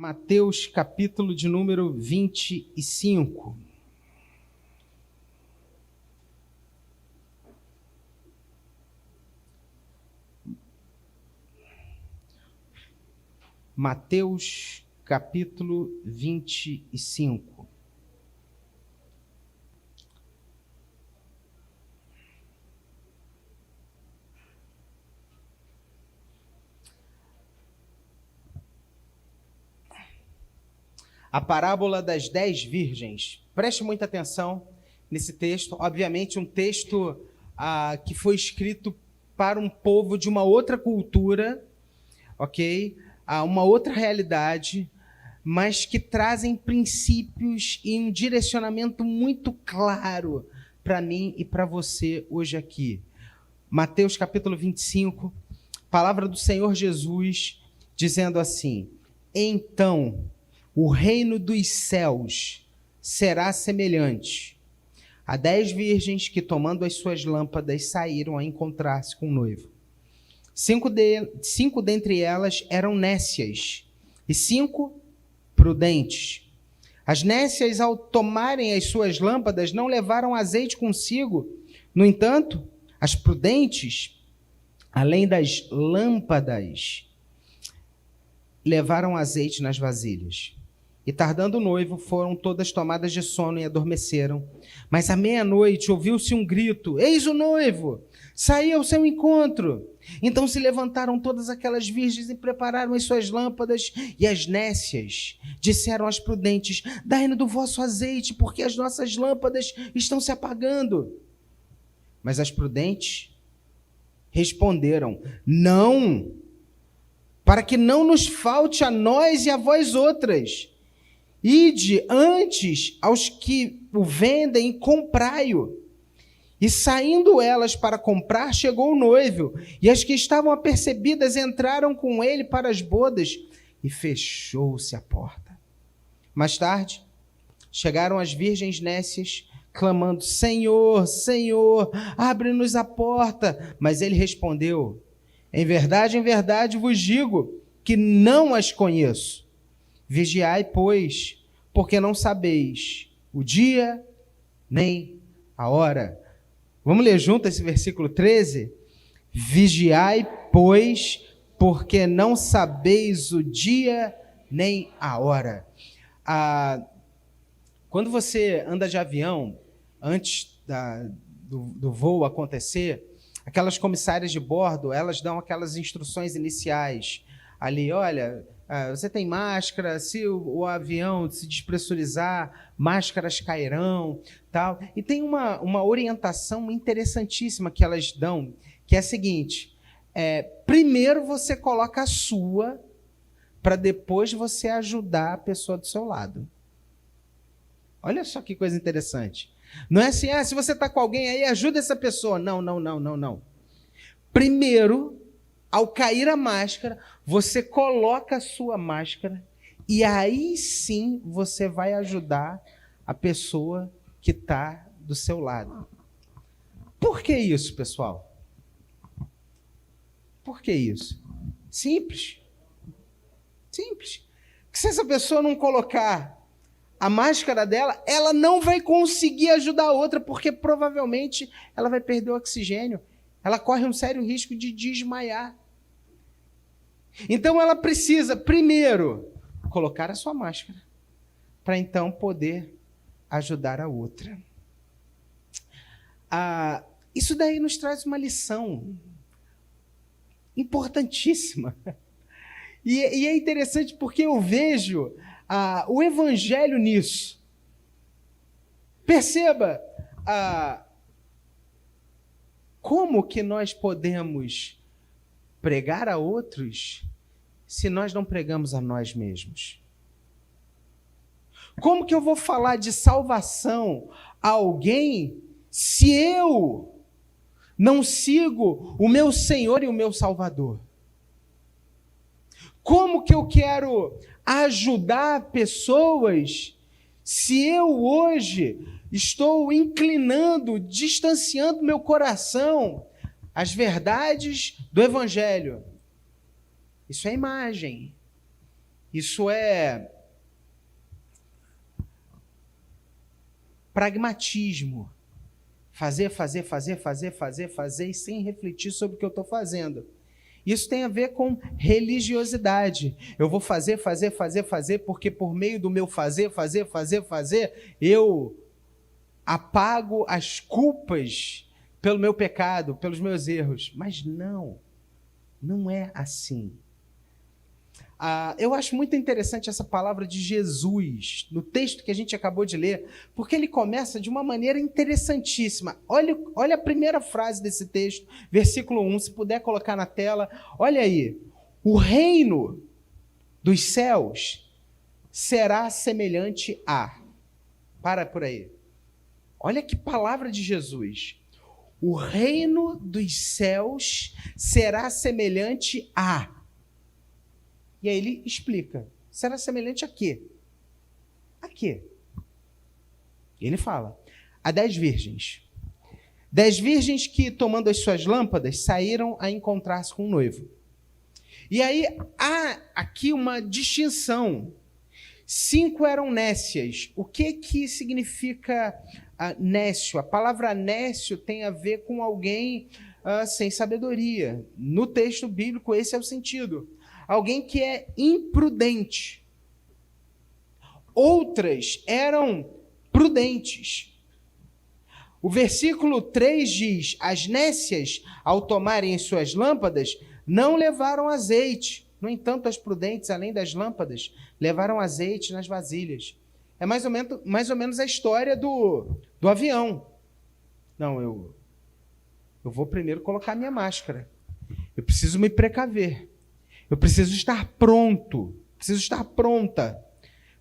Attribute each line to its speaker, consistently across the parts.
Speaker 1: Mateus, capítulo de número 25. Mateus, capítulo 25. A parábola das 10 virgens. Preste muita atenção nesse texto. Obviamente, um texto que foi escrito para um povo de uma outra cultura, ok? Uma outra realidade, mas que trazem princípios e um direcionamento muito claro para mim e para você hoje aqui. Mateus capítulo 25, palavra do Senhor Jesus, dizendo assim: então o reino dos céus será semelhante a 10 virgens que, tomando as suas lâmpadas, saíram a encontrar-se com o noivo. 5 dentre elas eram nécias e 5 prudentes. As nécias, ao tomarem as suas lâmpadas, não levaram azeite consigo. No entanto, as prudentes, além das lâmpadas, levaram azeite nas vasilhas. E tardando o noivo, foram todas tomadas de sono e adormeceram. Mas à meia-noite ouviu-se um grito: eis o noivo, saí ao seu encontro. Então se levantaram todas aquelas virgens e prepararam as suas lâmpadas. E as nécias disseram às prudentes: dai-nos do vosso azeite, porque as nossas lâmpadas estão se apagando. Mas as prudentes responderam: não, para que não nos falte a nós e a vós outras. Ide antes aos que o vendem e comprai-o. E saindo elas para comprar, chegou o noivo, e as que estavam apercebidas entraram com ele para as bodas, e fechou-se a porta. Mais tarde, chegaram as virgens nécias, clamando: Senhor, Senhor, abre-nos a porta. Mas ele respondeu: em verdade vos digo que não as conheço. Vigiai, pois, porque não sabeis o dia nem a hora. Vamos ler junto esse versículo 13? Vigiai, pois, porque não sabeis o dia nem a hora. Quando você anda de avião, antes do voo acontecer, aquelas comissárias de bordo, elas dão aquelas instruções iniciais ali: olha, você tem máscara, se o avião se despressurizar, máscaras cairão, tal. E tem uma orientação interessantíssima que elas dão, que é a seguinte: primeiro você coloca a sua, para depois você ajudar a pessoa do seu lado. Olha só que coisa interessante. Não é assim: se você está com alguém aí, ajuda essa pessoa. Não. Primeiro, ao cair a máscara, você coloca a sua máscara e aí sim você vai ajudar a pessoa que está do seu lado. Por que isso, pessoal? Por que isso? Simples. Porque se essa pessoa não colocar a máscara dela, ela não vai conseguir ajudar a outra, porque provavelmente ela vai perder o oxigênio. Ela corre um sério risco de desmaiar. Então ela precisa, primeiro, colocar a sua máscara, para então poder ajudar a outra. Isso daí nos traz uma lição importantíssima. E é interessante porque eu vejo o evangelho nisso. Perceba como que nós podemos pregar a outros se nós não pregamos a nós mesmos? Como que eu vou falar de salvação a alguém se eu não sigo o meu Senhor e o meu Salvador? Como que eu quero ajudar pessoas se eu hoje estou inclinando, distanciando meu coração às verdades do Evangelho? Isso é imagem. Isso é pragmatismo. Fazer e sem refletir sobre o que eu estou fazendo. Isso tem a ver com religiosidade. Eu vou fazer, porque por meio do meu fazer, eu apago as culpas pelo meu pecado, pelos meus erros. Mas não é assim. Eu acho muito interessante essa palavra de Jesus, no texto que a gente acabou de ler, porque ele começa de uma maneira interessantíssima. Olha a primeira frase desse texto, versículo 1, se puder colocar na tela. Olha aí. O reino dos céus será semelhante a... Para por aí. Olha que palavra de Jesus. O reino dos céus será semelhante a... E aí ele explica. Será semelhante a quê? A quê? Ele fala. A 10 virgens. 10 virgens que, tomando as suas lâmpadas, saíram a encontrar-se com o noivo. E aí há aqui uma distinção. 5 eram nécias. O que significa nécio? A palavra nécio tem a ver com alguém sem sabedoria. No texto bíblico, esse é o sentido. Alguém que é imprudente. Outras eram prudentes. O versículo 3 diz: as nécias, ao tomarem as suas lâmpadas, não levaram azeite. No entanto, as prudentes, além das lâmpadas, levaram azeite nas vasilhas. É mais ou menos a história do avião. Não, eu vou primeiro colocar minha máscara. Eu preciso me precaver. Eu preciso estar pronto, preciso estar pronta,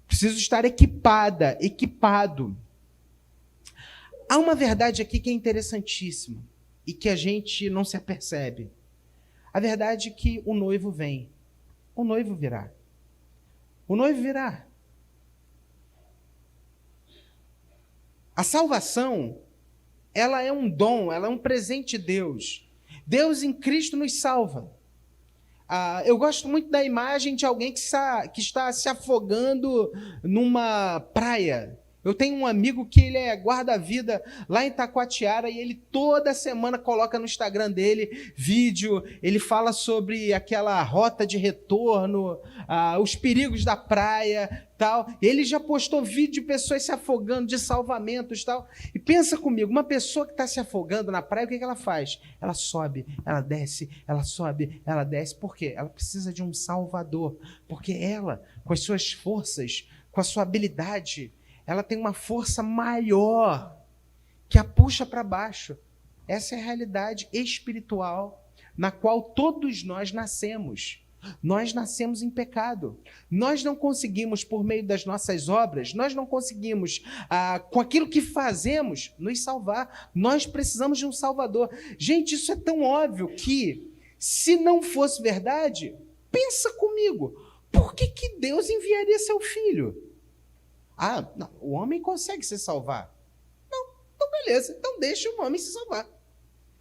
Speaker 1: preciso estar equipado. Há uma verdade aqui que é interessantíssima e que a gente não se apercebe. A verdade é que o noivo vem, o noivo virá. O noivo virá. A salvação, ela é um dom, ela é um presente de Deus. Deus em Cristo nos salva. Eu gosto muito da imagem de alguém que está se afogando numa praia. Eu tenho um amigo que ele é guarda-vida lá em Taquatiara e ele toda semana coloca no Instagram dele vídeo, ele fala sobre aquela rota de retorno, os perigos da praia, tal. Ele já postou vídeo de pessoas se afogando, de salvamentos, tal. E pensa comigo, uma pessoa que está se afogando na praia, o que ela faz? Ela sobe, ela desce, ela sobe, ela desce. Por quê? Ela precisa de um salvador, porque ela, com as suas forças, com a sua habilidade, ela tem uma força maior que a puxa para baixo. Essa é a realidade espiritual na qual todos nós nascemos. Nós nascemos em pecado. Nós não conseguimos, por meio das nossas obras, nós não conseguimos, com aquilo que fazemos, nos salvar. Nós precisamos de um Salvador. Gente, isso é tão óbvio que, se não fosse verdade, pensa comigo, por que Deus enviaria seu filho? Não, o homem consegue se salvar. Não, então beleza, então deixa o homem se salvar.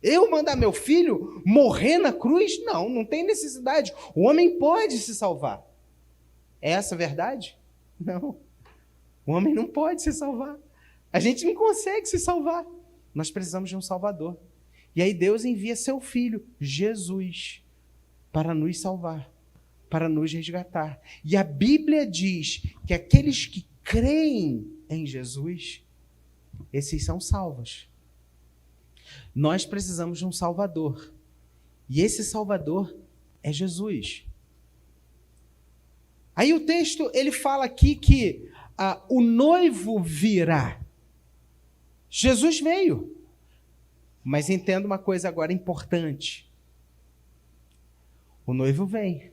Speaker 1: Eu mandar meu filho morrer na cruz? Não tem necessidade. O homem pode se salvar. É essa a verdade? Não. O homem não pode se salvar. A gente não consegue se salvar. Nós precisamos de um Salvador. E aí Deus envia seu filho, Jesus, para nos salvar, para nos resgatar. E a Bíblia diz que aqueles que creem em Jesus, esses são salvos. Nós precisamos de um Salvador. E esse Salvador é Jesus. Aí o texto, ele fala aqui que o noivo virá. Jesus veio. Mas entenda uma coisa agora importante. O noivo vem.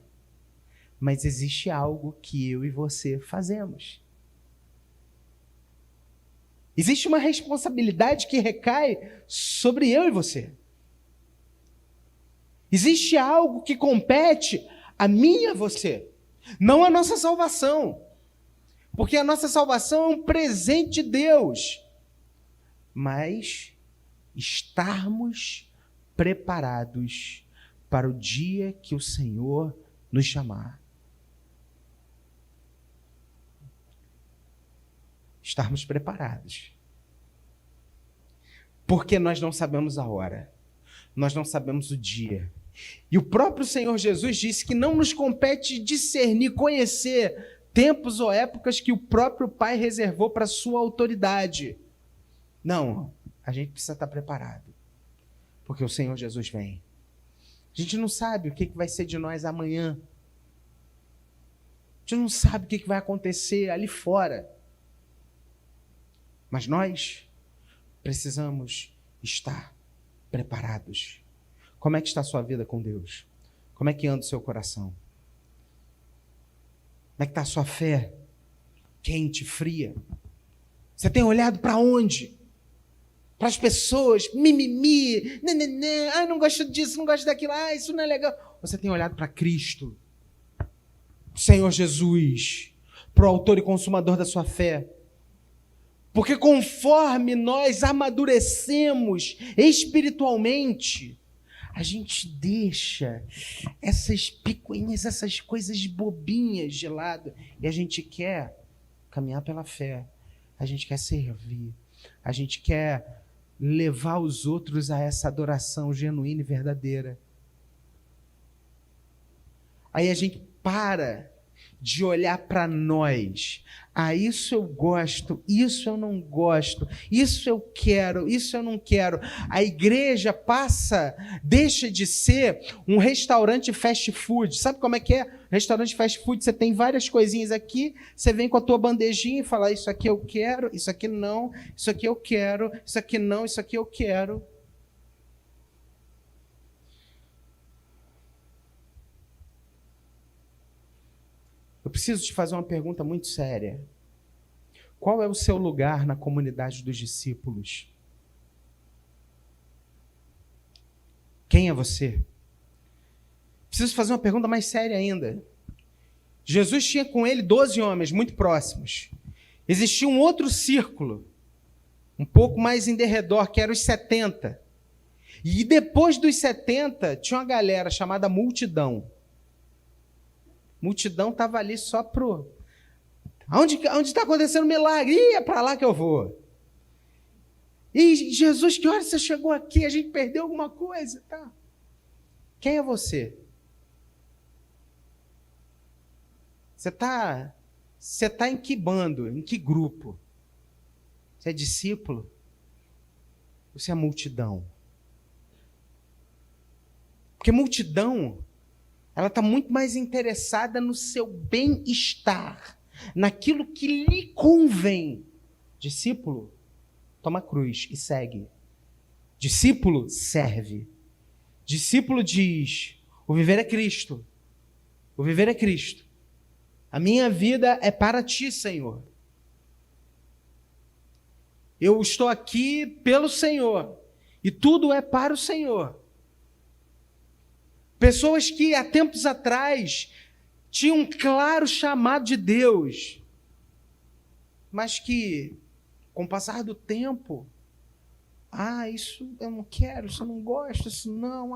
Speaker 1: Mas existe algo que eu e você fazemos. Existe uma responsabilidade que recai sobre eu e você. Existe algo que compete a mim e a você. Não a nossa salvação. Porque a nossa salvação é um presente de Deus. Mas estarmos preparados para o dia que o Senhor nos chamar. estarmos preparados. Porque nós não sabemos a hora, nós não sabemos o dia. E o próprio Senhor Jesus disse que não nos compete discernir, conhecer tempos ou épocas que o próprio Pai reservou para a sua autoridade. Não, a gente precisa estar preparado, porque o Senhor Jesus vem. A gente não sabe o que vai ser de nós amanhã. A gente não sabe o que vai acontecer ali fora. Mas nós precisamos estar preparados. Como é que está a sua vida com Deus? Como é que anda o seu coração? Como é que está a sua fé? Quente, fria? Você tem olhado para onde? Para as pessoas, mimimi, não gosto disso, não gosto daquilo, isso não é legal. Você tem olhado para Cristo, Senhor Jesus, para o autor e consumador da sua fé. Porque conforme nós amadurecemos espiritualmente, a gente deixa essas picuinhas, essas coisas bobinhas de lado, e a gente quer caminhar pela fé, a gente quer servir, a gente quer levar os outros a essa adoração genuína e verdadeira. Aí a gente para de olhar para nós. Isso eu gosto, isso eu não gosto, isso eu quero, isso eu não quero. A igreja deixa de ser um restaurante fast food. Sabe como é que é? Restaurante fast food, você tem várias coisinhas aqui, você vem com a tua bandejinha e fala, isso aqui eu quero, isso aqui não, isso aqui eu quero, isso aqui não, isso aqui eu quero. Eu preciso te fazer uma pergunta muito séria. Qual é o seu lugar na comunidade dos discípulos? Quem é você? Preciso fazer uma pergunta mais séria ainda. Jesus tinha com ele 12 homens muito próximos. Existia um outro círculo, um pouco mais em derredor, que eram os 70. E depois dos 70, tinha uma galera chamada multidão. Multidão estava ali só pro... Onde está acontecendo milagre? É para lá que eu vou. E Jesus, que hora você chegou aqui? A gente perdeu alguma coisa? Tá. Quem é você? Você tá em que bando? Em que grupo? Você é discípulo? Você é multidão? Porque multidão, ela está muito mais interessada no seu bem-estar, naquilo que lhe convém. Discípulo, toma cruz e segue. Discípulo, serve. Discípulo diz, o viver é Cristo. O viver é Cristo. A minha vida é para ti, Senhor. Eu estou aqui pelo Senhor. E tudo é para o Senhor. Pessoas que há tempos atrás tinham um claro chamado de Deus, mas que, com o passar do tempo, isso eu não quero, isso eu não gosto, isso não,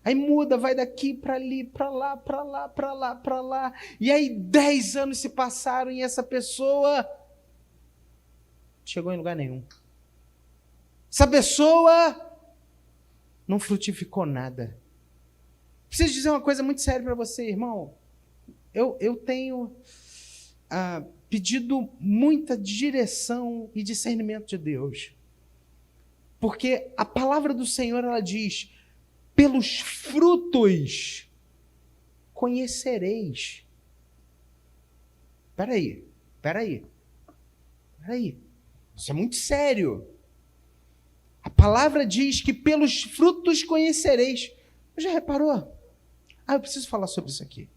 Speaker 1: Aí muda, vai daqui para ali, para lá, para lá, para lá, para lá. E aí 10 anos se passaram e essa pessoa chegou em lugar nenhum. Essa pessoa não frutificou nada. Preciso dizer uma coisa muito séria para você, irmão. Eu tenho pedido muita direção e discernimento de Deus. Porque a palavra do Senhor, ela diz, pelos frutos conhecereis. Peraí. Isso é muito sério. A palavra diz que pelos frutos conhecereis. Já reparou? Eu preciso falar sobre isso aqui.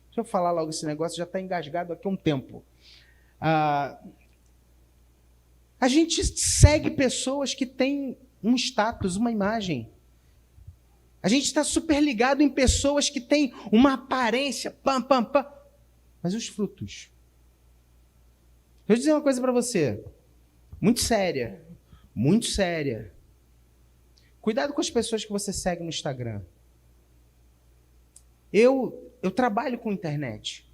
Speaker 1: Deixa eu falar logo esse negócio, já está engasgado aqui há um tempo. A gente segue pessoas que têm um status, uma imagem. A gente está super ligado em pessoas que têm uma aparência, mas os frutos. Deixa eu dizer uma coisa para você, muito séria. Cuidado com as pessoas que você segue no Instagram. Eu trabalho com internet.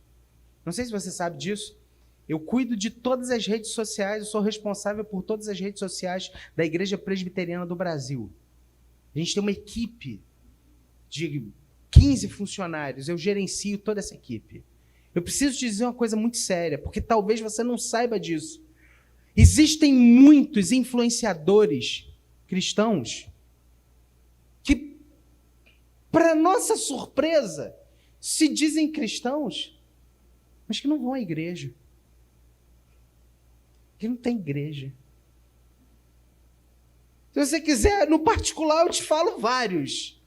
Speaker 1: Não sei se você sabe disso. Eu cuido de todas as redes sociais, eu sou responsável por todas as redes sociais da Igreja Presbiteriana do Brasil. A gente tem uma equipe de 15 funcionários, eu gerencio toda essa equipe. Eu preciso te dizer uma coisa muito séria, porque talvez você não saiba disso. Existem muitos influenciadores cristãos que, para nossa surpresa, se dizem cristãos, mas que não vão à igreja. Que não tem igreja. Se você quiser, no particular, eu te falo vários.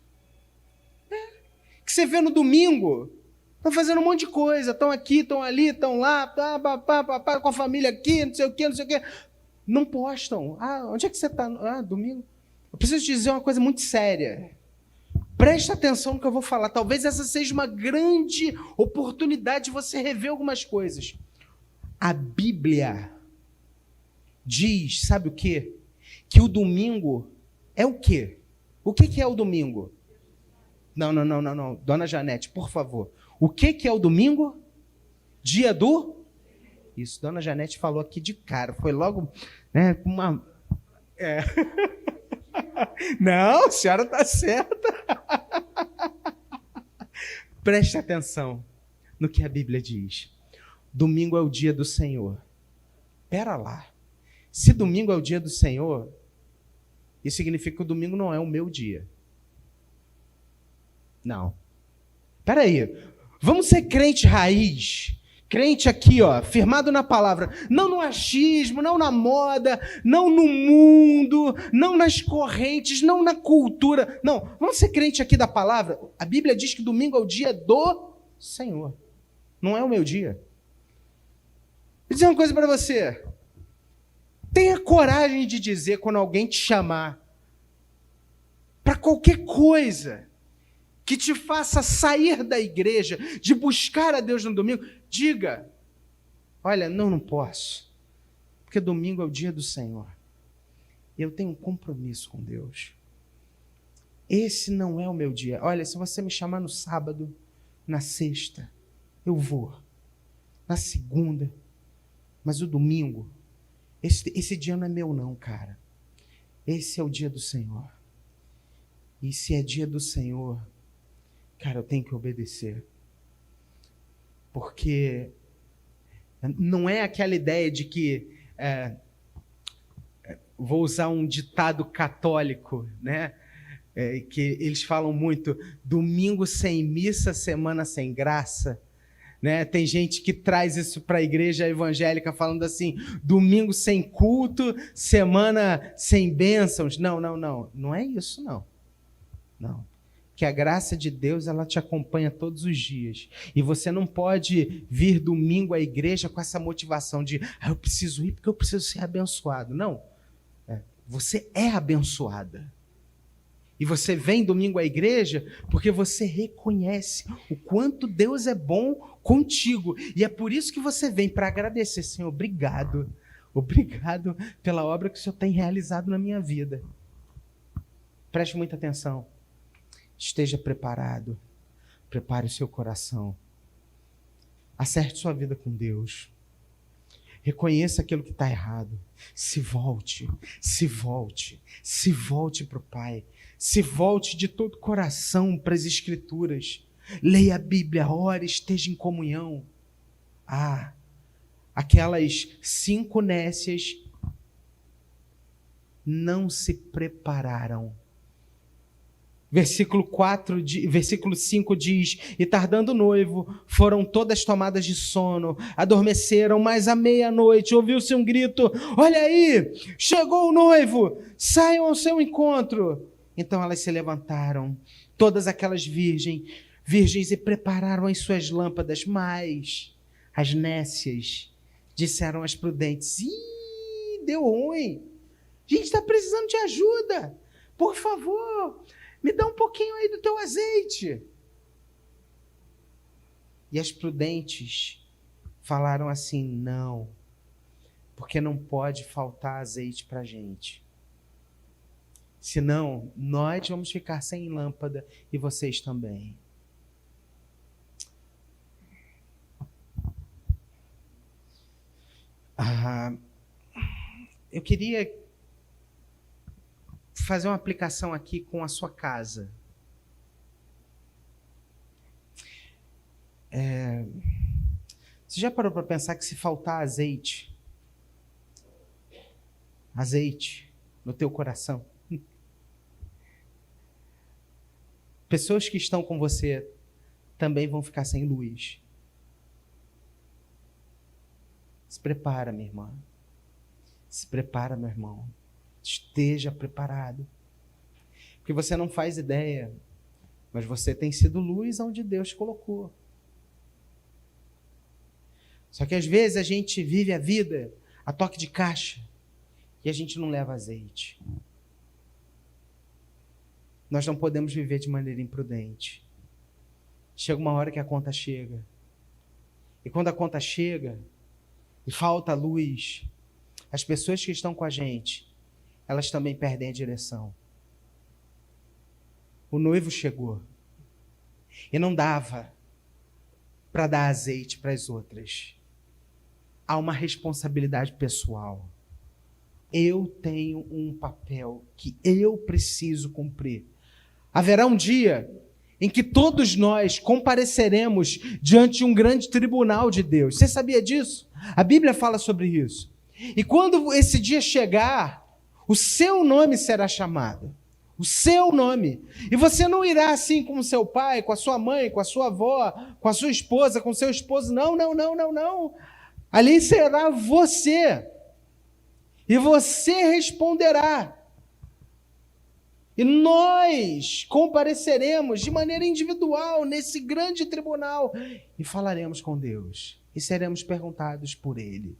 Speaker 1: Que você vê no domingo, estão fazendo um monte de coisa, estão aqui, estão ali, estão lá, com a família aqui, não sei o quê, não sei o quê. Não postam. Onde é que você está? Domingo. Eu preciso te dizer uma coisa muito séria. Presta atenção no que eu vou falar. Talvez essa seja uma grande oportunidade de você rever algumas coisas. A Bíblia diz, sabe o quê? Que o domingo é o quê? O que é o domingo? Não. Dona Janete, por favor. O que é o domingo? Dia do? Isso, Dona Janete falou aqui de cara. Foi logo, né, com uma... Não, a senhora está certa. Preste atenção no que a Bíblia diz. Domingo é o dia do Senhor. Pera lá. Se domingo é o dia do Senhor, isso significa que o domingo não é o meu dia. Não. Pera aí. Vamos ser crente raiz. Crente aqui, ó, firmado na palavra. Não no achismo, não na moda, não no mundo, não nas correntes, não na cultura. Não, vamos ser crente aqui da palavra. A Bíblia diz que domingo é o dia do Senhor. Não é o meu dia. Vou dizer uma coisa para você. Tenha coragem de dizer quando alguém te chamar para qualquer coisa que te faça sair da igreja, de buscar a Deus no domingo, diga, olha, não posso, porque domingo é o dia do Senhor. Eu tenho um compromisso com Deus. Esse não é o meu dia. Olha, se você me chamar no sábado, na sexta, eu vou. Na segunda, mas o domingo, esse dia não é meu não, cara. Esse é o dia do Senhor. E se é dia do Senhor, cara, eu tenho que obedecer. Porque não é aquela ideia de que, vou usar um ditado católico, né? Que eles falam muito, domingo sem missa, semana sem graça. Né? Tem gente que traz isso para a igreja evangélica falando assim, domingo sem culto, semana sem bênçãos. Não é isso não. Que a graça de Deus, ela te acompanha todos os dias. E você não pode vir domingo à igreja com essa motivação de, eu preciso ir porque eu preciso ser abençoado. Não. Você é abençoada. E você vem domingo à igreja porque você reconhece o quanto Deus é bom contigo. E é por isso que você vem, para agradecer. Senhor, obrigado. Obrigado pela obra que o Senhor tem realizado na minha vida. Preste muita atenção. Esteja preparado. Prepare o seu coração. Acerte sua vida com Deus. Reconheça aquilo que está errado. Se volte para o Pai. Se volte de todo o coração para as Escrituras. Leia a Bíblia, ore, esteja em comunhão. Aquelas 5 nécias não se prepararam. Versículo 5 diz, e tardando o noivo, foram todas tomadas de sono, adormeceram, mas à meia-noite ouviu-se um grito, olha aí, chegou o noivo, saiam ao seu encontro. Então elas se levantaram, todas aquelas virgens, e prepararam as suas lâmpadas, mas as nécias disseram às prudentes, deu ruim, a gente está precisando de ajuda, por favor, me dá um pouquinho aí do teu azeite. E as prudentes falaram assim, não, porque não pode faltar azeite para a gente. Senão, nós vamos ficar sem lâmpada e vocês também. Ah, eu queria fazer uma aplicação aqui com a sua casa. Você já parou para pensar que se faltar azeite no teu coração, pessoas que estão com você também vão ficar sem luz? Se prepara, minha irmã. Se prepara, meu irmão. Esteja preparado. Porque você não faz ideia, mas você tem sido luz onde Deus te colocou. Só que às vezes a gente vive a vida a toque de caixa e a gente não leva azeite. Nós não podemos viver de maneira imprudente. Chega uma hora que a conta chega. E quando a conta chega e falta luz, as pessoas que estão com a gente, elas também perdem a direção. O noivo chegou e não dava para dar azeite para as outras. Há uma responsabilidade pessoal. Eu tenho um papel que eu preciso cumprir. Haverá um dia em que todos nós compareceremos diante de um grande tribunal de Deus. Você sabia disso? A Bíblia fala sobre isso. E quando esse dia chegar, o seu nome será chamado. O seu nome. E você não irá assim com o seu pai, com a sua mãe, com a sua avó, com a sua esposa, com o seu esposo. Não, não, não, não, não. Ali será você. E você responderá. E nós compareceremos de maneira individual nesse grande tribunal e falaremos com Deus. E seremos perguntados por Ele.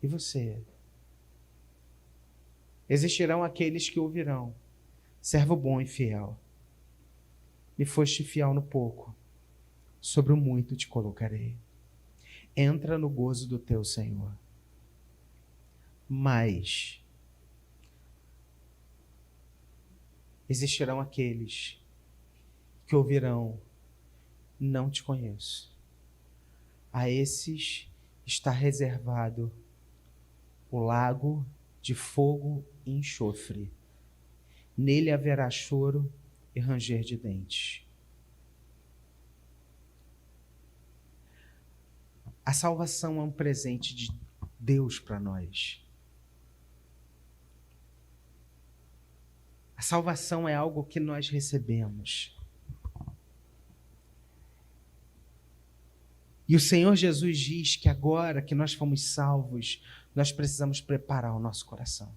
Speaker 1: E você? Existirão aqueles que ouvirão: servo bom e fiel. Me foste fiel no pouco, sobre o muito te colocarei. Entra no gozo do teu Senhor. Mas existirão aqueles que ouvirão: não te conheço. A esses está reservado o lago de fogo e enxofre. Nele haverá choro e ranger de dentes. A salvação é um presente de Deus para nós. A salvação é algo que nós recebemos. E o Senhor Jesus diz que agora que nós fomos salvos, nós precisamos preparar o nosso coração.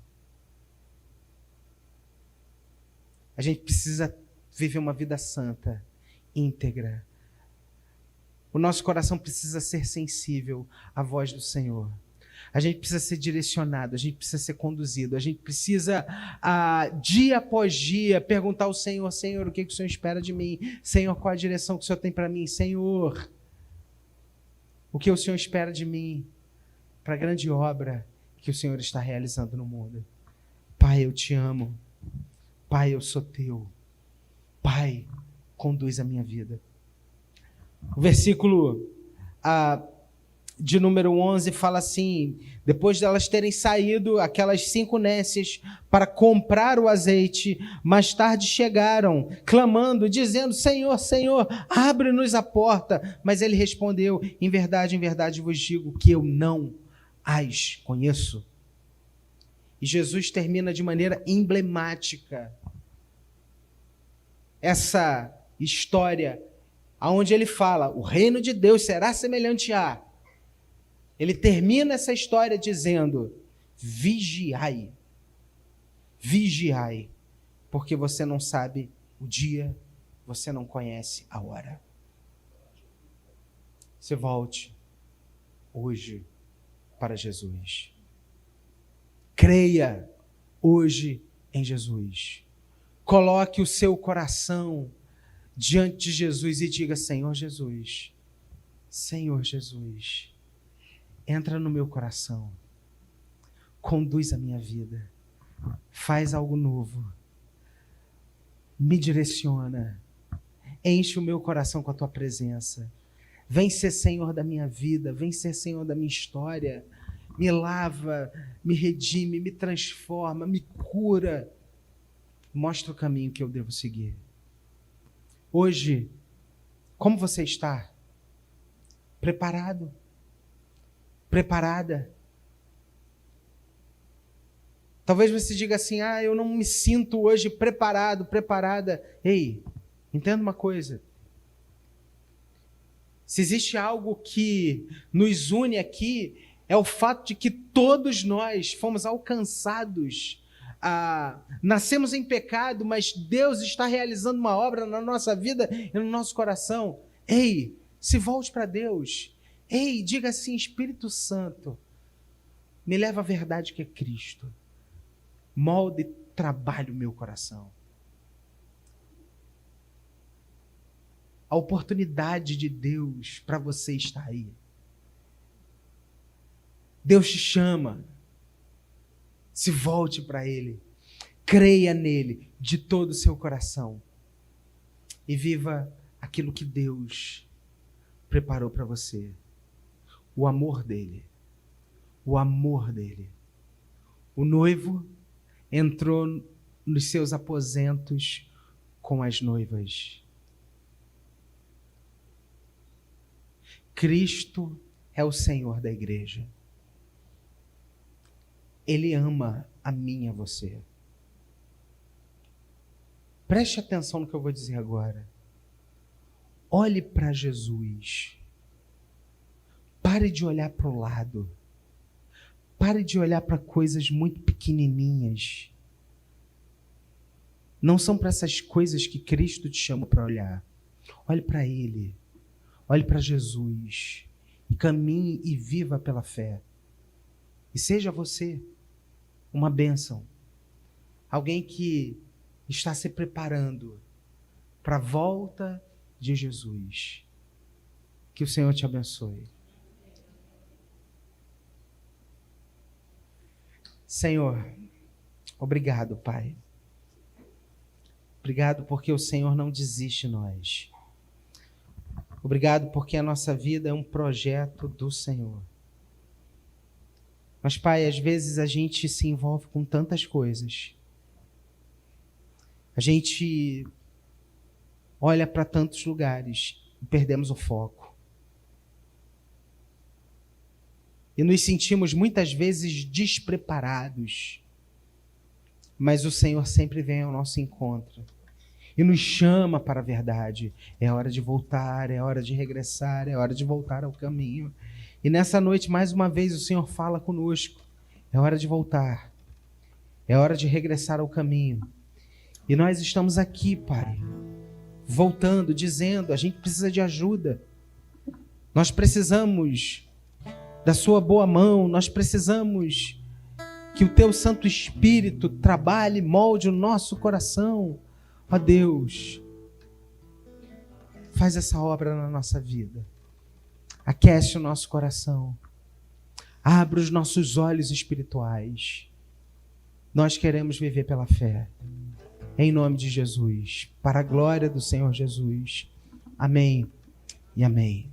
Speaker 1: A gente precisa viver uma vida santa, íntegra. O nosso coração precisa ser sensível à voz do Senhor. A gente precisa ser direcionado, a gente precisa ser conduzido, a gente precisa, dia após dia, perguntar ao Senhor: Senhor, o que o Senhor espera de mim? Senhor, qual a direção que o Senhor tem para mim? Senhor, o que o Senhor espera de mim para a grande obra que o Senhor está realizando no mundo? Pai, eu te amo. Pai, eu sou teu. Pai, conduz a minha vida. O versículo de número 11 fala assim: depois delas terem saído, aquelas 5 nécias, para comprar o azeite, mais tarde chegaram, clamando, dizendo: Senhor, Senhor, abre-nos a porta. Mas ele respondeu: em verdade vos digo que eu não as conheço. E Jesus termina de maneira emblemática essa história, onde ele fala: o reino de Deus será semelhante a... Ele termina essa história dizendo: vigiai, vigiai, porque você não sabe o dia, você não conhece a hora. Você volte hoje para Jesus. Creia hoje em Jesus. Coloque o seu coração diante de Jesus e diga: Senhor Jesus, Senhor Jesus, entra no meu coração, conduz a minha vida, faz algo novo, me direciona, enche o meu coração com a tua presença, vem ser Senhor da minha vida, vem ser Senhor da minha história, me lava, me redime, me transforma, me cura. Mostra o caminho que eu devo seguir. Hoje, como você está? Preparado? Preparada? Talvez você diga assim, eu não me sinto hoje preparado, preparada. Ei, entenda uma coisa. Se existe algo que nos une aqui, é o fato de que todos nós fomos alcançados. Nascemos em pecado, mas Deus está realizando uma obra na nossa vida e no nosso coração. Ei, se volte para Deus. Ei, diga assim, Espírito Santo, me leva à verdade que é Cristo. Molde e trabalhe o meu coração. A oportunidade de Deus para você está aí. Deus te chama. Se volte para Ele. Creia nele de todo o seu coração. E viva aquilo que Deus preparou para você. O amor dele. O amor dele. O noivo entrou nos seus aposentos com as noivas. Cristo é o Senhor da igreja. Ele ama a mim e a você. Preste atenção no que eu vou dizer agora. Olhe para Jesus. Pare de olhar para o lado. Pare de olhar para coisas muito pequenininhas. Não são para essas coisas que Cristo te chama para olhar. Olhe para Ele. Olhe para Jesus. E caminhe e viva pela fé. E seja você uma bênção. Alguém que está se preparando para a volta de Jesus. Que o Senhor te abençoe. Senhor, obrigado, Pai. Obrigado porque o Senhor não desiste de nós. Obrigado porque a nossa vida é um projeto do Senhor. Mas, Pai, às vezes a gente se envolve com tantas coisas. A gente olha para tantos lugares e perdemos o foco. E nos sentimos muitas vezes despreparados. Mas o Senhor sempre vem ao nosso encontro e nos chama para a verdade. É hora de voltar, é hora de regressar, é hora de voltar ao caminho. E nessa noite, mais uma vez, o Senhor fala conosco. É hora de voltar. É hora de regressar ao caminho. E nós estamos aqui, Pai, voltando, dizendo, a gente precisa de ajuda. Nós precisamos da sua boa mão, nós precisamos que o Teu Santo Espírito trabalhe, molde o nosso coração. Ó Deus, faz essa obra na nossa vida. Aquece o nosso coração. Abre os nossos olhos espirituais. Nós queremos viver pela fé. Em nome de Jesus. Para a glória do Senhor Jesus. Amém e amém.